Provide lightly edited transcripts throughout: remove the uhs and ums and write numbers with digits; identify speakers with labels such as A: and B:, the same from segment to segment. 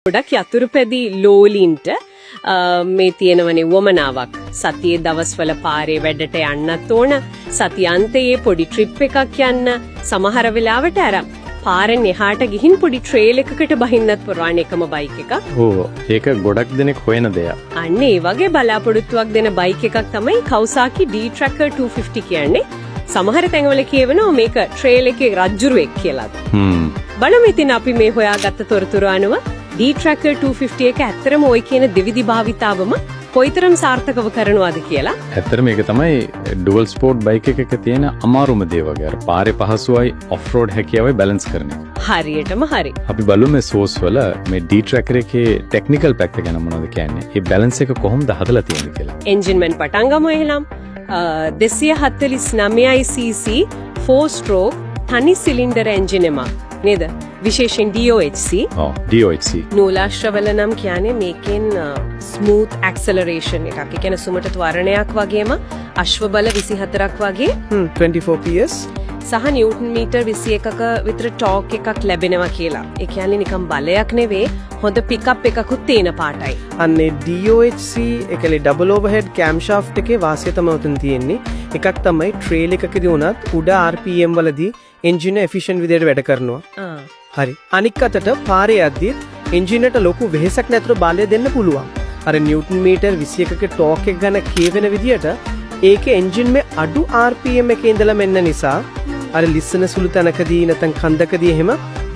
A: ගොඩක් යතුරුපැදි ලෝලින්ට මේ තියෙනවනේ වමනාවක් සතියේ දවස්වල පාරේ වැඩට යන්නත් ඕන සතියන්තයේ පොඩි ට්‍රිප් එකක් යන්න සමහර වෙලාවට අර පාරෙන් එහාට ගිහින් පොඩි ට්‍රේල් එකකට බහින්නත් පුරවන එකම බයික් එකක්.
B: ඕ ඒක ගොඩක් දෙනෙක් හොයන දෙයක්.
A: අන්න ඒ වගේ බලාපොරොත්තුවක් දෙන බයික් එකක් තමයි Kawasaki D-Tracker 250 කියන්නේ. සමහර තැන්වල කියවෙනවා මේක ට්‍රේල් එකේ රජ්ජුරුවෙක් කියලා. බලමු ඉතින් අපි මේ හොයාගත්ත තොරතුරු අනුව D-Tracker 250 එක ඇත්තටම ওই කියන දෙවිදි භාවිතාවම කොයිතරම් සාර්ථකව කරනවද කියලා.
B: ඇත්තටම මේක තමයි ඩුවල් ස්පෝර්ට් බයික් එකක තියෙන අමාරුම දේ වගේ. අර පාරේ පහසුවයි ඔෆ් රෝඩ් හැකියාවයි බැලන්ස් කරන එක.
A: හරියටම හරි.
B: අපි බලමු මේ සෝස් වල මේ D-Tracker එකේ ටෙක්නිකල් පැත්ත ගැන මොනවද කියන්නේ. මේ බැලන්ස් එක කොහොමද හදලා තියෙන්නේ කියලා.
A: එන්ජින් මෙන් පටන් ගමු එහෙනම්. 249 cc 4 stroke තනි සිලින්ඩර් එන්ජින් එකක් නේද? විශේෂයෙන් DOHC. නූලාශ්‍රවල නම් කියන්නේ මේකෙන් ස්මූත් ඇක්සලරේෂන් එකක්. ඒ කියන්නේ සුමට ත්වරණයක් වගේම අශ්ව බල 24ක් වගේ
C: 24 PS
A: සහ නිව්ටන් මීටර් 21ක විතර ටෝක් එකක් ලැබෙනවා කියලා. ඒ කියන්නේ නිකන් බලයක් නෙවෙයි හොඳ පිකප් එකකුත් තියෙන පාටයි.
C: අන්නේ DOHC එකලේ ඩබල් ඕවර්හෙඩ් කැම්ෂාෆ්ට් එකේ වාසිය තමයි උතන තියෙන්නේ. එකක් තමයි ට්‍රේල් එකකදී වුණත් උඩ RPM වලදී එන්ජින් එක එෆිෂන්ට් විදිහට වැඩ කරනවා. හරි. අනික් අතට පාරේ යද්දී එන්ජින් එකට ලොකු වෙහෙසක් නැතුව බාලය දෙන්න පුළුවන්. අර නිව්ටන් මීටර් 21ක ටෝක් එක ගැන කියවෙන විදිහට ඒකේ එන්ජින් මේ අඩු RPM එකේ ඉඳලා මෙන්න නිසා අර ලිස්සන සුළු තැනකදී නැත්නම් කන්දකදී එහෙම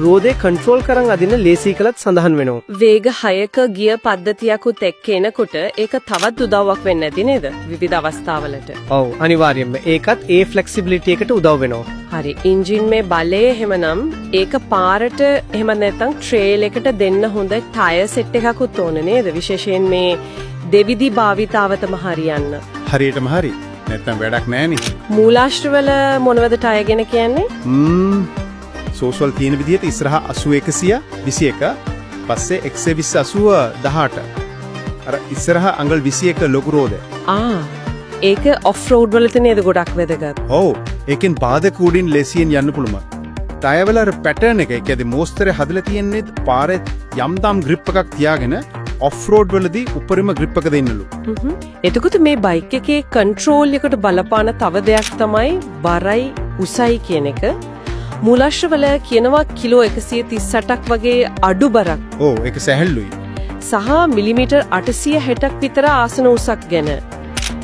C: රෝදේ කන්ට්‍රෝල් කරන් අදින ලේසි කළත් සඳහන් වෙනවා.
A: වේග 6ක ගිය පද්ධතියකුත් එක්ක එනකොට ඒක තවත් උදව්වක් වෙන්නේ නැති නේද? විවිධ අවස්ථාවලට.
C: ඔව් අනිවාර්යයෙන්ම. ඒකත් ඒ ෆ්ලෙක්සිබිලිටි එකට උදව් වෙනවා.
A: හරි. එන්ජින් මේ බලය එහෙමනම් ඒක පාරට එහෙම නැත්නම් ට්‍රේල් එකට දෙන්න හොඳ ටයර් සෙට් එකකුත් ඕන නේද? විශේෂයෙන් මේ දෙවිදි භාවිතාවතම හරියන්න.
D: හරියටම හරි. නැත්තම් වැඩක් නැහෙනි.
A: මූලාශ්‍රවල මොනවද ටයර් ගැන කියන්නේ?
D: සෝෂල් තියෙන විදිහට ඉස්සරහා 81 21 පස්සේ 120 18 අර ඉස්සරහා අඟල් 21 ලොකු රෝද.
A: ඒක ඔෆ් රෝඩ් වලට නේද ගොඩක් වැදගත්.
D: ඔව් ඒකෙන් බාධක උඩින් ලේසියෙන් යන්න පුළුවන්. ටයර් වල අර පැටර්න් එක ඒ කියන්නේ මෝස්තරේ හදලා තියෙන්නේ පාරේ යම්තම් ග්‍රිප් එකක් තියාගෙන ඔෆ් රෝඩ් වලදී උඩරිම ග්‍රිප් එක දෙන්නලු.
A: එතකොට මේ බයික් එකේ කන්ට්‍රෝල් එකට බලපාන තව දෙයක් තමයි බරයි උසයි කියන එක. මූලාශ්‍රවල කියනවා කිලෝ 138ක් වගේ අඩු බරක්.
D: ඔව් ඒක සැහැල්ලුයි.
A: සහ මිලිමීටර් 860ක් විතර ආසන උසක් ගැන.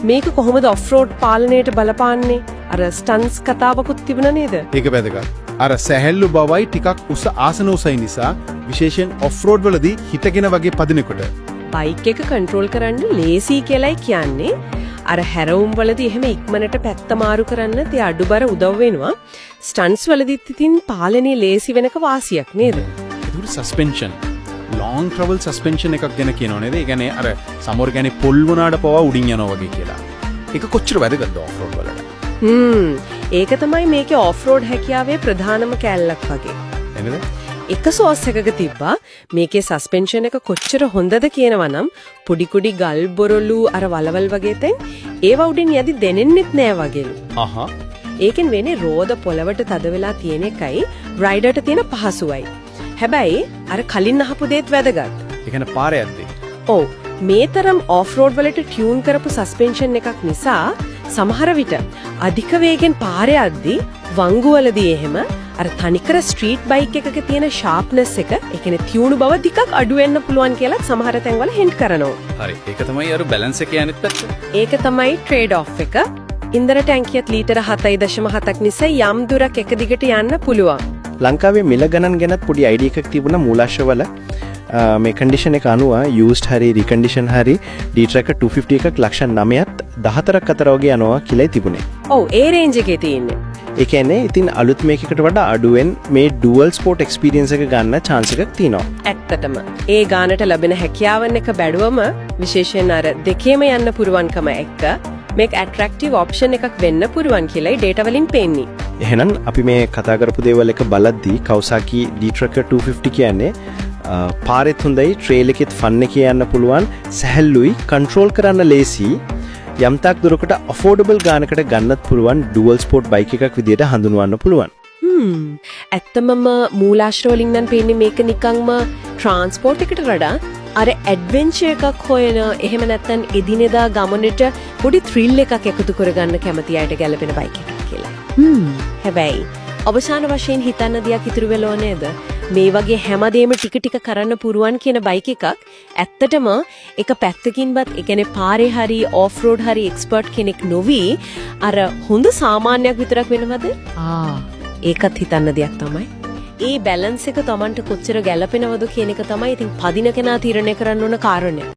A: මේක කොහොමද ඔෆ් රෝඩ් පාලනයට බලපාන්නේ? අර ස්ටන්ස් කතාවකුත් තිබුණා නේද?
D: ඒක වැදගත්. අර සැහැල්ලු බවයි ටිකක් උස ආසන උසයි නිසා විශේෂයෙන් ඔෆ් රෝඩ් වලදී හිටගෙන වගේ පදිනකොට
A: බයික් එක කන්ට්‍රෝල් කරන්න ලේසි කියලායි කියන්නේ. අර හැරවුම් වලදී එහෙම ඉක්මනට පැත්ත මාරු කරන්න තිය අඩුබර උදව් වෙනවා. ස්ටන්ස් වලදීත් ඉතින් පාලනේ ලේසි වෙනක වාසියක් නේද?
D: ඒක සස්පෙන්ෂන් ලොං ට්‍රැවල් සස්පෙන්ෂන් එකක් ගැන කියනෝ නේද? ඒ කියන්නේ අර සමෝර කියන්නේ පොල් වුණාට පවා උඩින් යනවා වගේ කියලා. ඒක කොච්චර වැදගත්ද ඔෆ් රෝඩ් වලට?
A: ඒක තමයි මේකේ ඔෆ් රෝඩ් හැකියාවේ ප්‍රධානම කැලලක් වගේ.
D: නේද?
A: එක සෝස් එකක තිබ්බා මේකේ සස්පෙන්ෂන් එක කොච්චර හොඳද කියනවා නම් පොඩි කුඩි ගල් බොරළු අර වලවල් වගේ තැන් ඒව උඩින් යදි දැනෙන්නෙත් නෑ වගේලු. ඒකෙන් වෙන්නේ රෝද පොළවට තද වෙලා තියෙන එකයි රයිඩර්ට තියෙන පහසුවයි. හැබැයි අර කලින් අහපු දේත් වැදගත්.
D: ඒ කියන්නේ පාරේ යද්දී.
A: ඔව් මේ තරම් ඔෆ් රෝඩ් වලට ටියුන් කරපු සස්පෙන්ෂන් එකක් නිසා සමහර විට අධික වේගෙන් පාරේ යද්දී වංගුවලදී එහෙම අර තනිකර ස්ට්‍රීට් බයික් එකක තියෙන ෂාප්නස් එක ඒ කියන්නේ තියුණු බව ටිකක් අඩු වෙන්න පුළුවන් කියලා සමහර තැන්වල හින්ට් කරනවා.
B: හරි. ඒක තමයි අර බැලන්ස් එකේ අනිත් පැත්ත.
A: ඒක තමයි ට්‍රේඩ් ඔෆ් එක. ඉන්ධන ටැංකියත් ලීටර 7.7ක් නිසා යම් දුරක් එක දිගට යන්න පුළුවන්.
C: ලංකාවේ මිල ගණන් ගැනත් පොඩි අයිඩියා එකක් තිබුණා මූලාශ්‍රවල. මේ කන්ඩිෂන් එක අනුව යූස්ඩ් හරි රිකන්ඩිෂන් හරි D-Tracker 250 එකක් ලක්ෂ 9ත් 14ක් අතර වගේ යනවා කියලායි තිබුණේ.
A: ඔව් ඒ රේන්ජ් එකේ තියෙන්නේ.
C: ඒ කියන්නේ ඉතින් අලුත් මේකකට වඩා අඩුවෙන් මේ ඩුවල් ස්පෝර්ට් එක්ස්පීරියන්ස් එක ගන්න chance එකක් තියෙනවා.
A: ඇත්තටම ඒ ගානට ලැබෙන හැකියාවන් එක බැලුවම විශේෂයෙන් අර දෙකේම යන්න පුරුවන්කම එක්ක මේක ඇට්‍රැක්ටිව් ඔප්ෂන් එකක් වෙන්න පුරුවන් කියලායි ඩේටා වලින් පේන්නේ.
C: එහෙනම් අපි මේ කතා කරපු දේවල් එක බලද්දී Kawasaki D-Tracker 250 කියන්නේ පාරෙත් හොඳයි ට්‍රේල් එකෙත් ෆන් එකේ යන්න පුළුවන් සැහැල්ලුයි කන්ට්‍රෝල් කරන්න ලේසි යම්තාක් දුරකට අෆෝඩබල් ගානකට ගන්නත් පුළුවන් ඩුවල් ස්පෝර්ට් බයික් එකක් විදිහට හඳුන්වන්න පුළුවන්.
A: ඇත්තමම මූලාශ්‍ර වලින් නම් පේන්නේ මේක නිකන්ම ට්‍රාන්ස්පෝර්ට් එකට වඩා අර ඇඩ්වෙන්චර් එකක් හොයන එහෙම නැත්නම් එදිනෙදා ගමනට පොඩි ත්‍රිල් එකක් එකතු කරගන්න කැමති අයට ගැලපෙන බයික් එකක් කියලා. හැබැයි අවසාන වශයෙන් හිතන්න දෙයක් ඉතුරු වෙලෝ නේද? මේ වගේ හැමදේම ටික ටික කරන්න පුරුවන් කියන බයික් එකක් ඇත්තටම එක පැත්තකින්වත් ඒ කියන්නේ පාරේ හරි ඔෆ් රෝඩ් හරි එක්ස්පර්ට් කෙනෙක් නොවි අර හොඳ සාමාන්‍යයක් විතරක් වෙනවද? ඒකත් හිතන්න දෙයක් තමයි. ඒ බැලන්ස් එක Tamanට කොච්චර ගැලපෙනවද කියන එක තමයි ඉතින් පදින කෙනා තීරණය කරන්න ඕන කාරණය.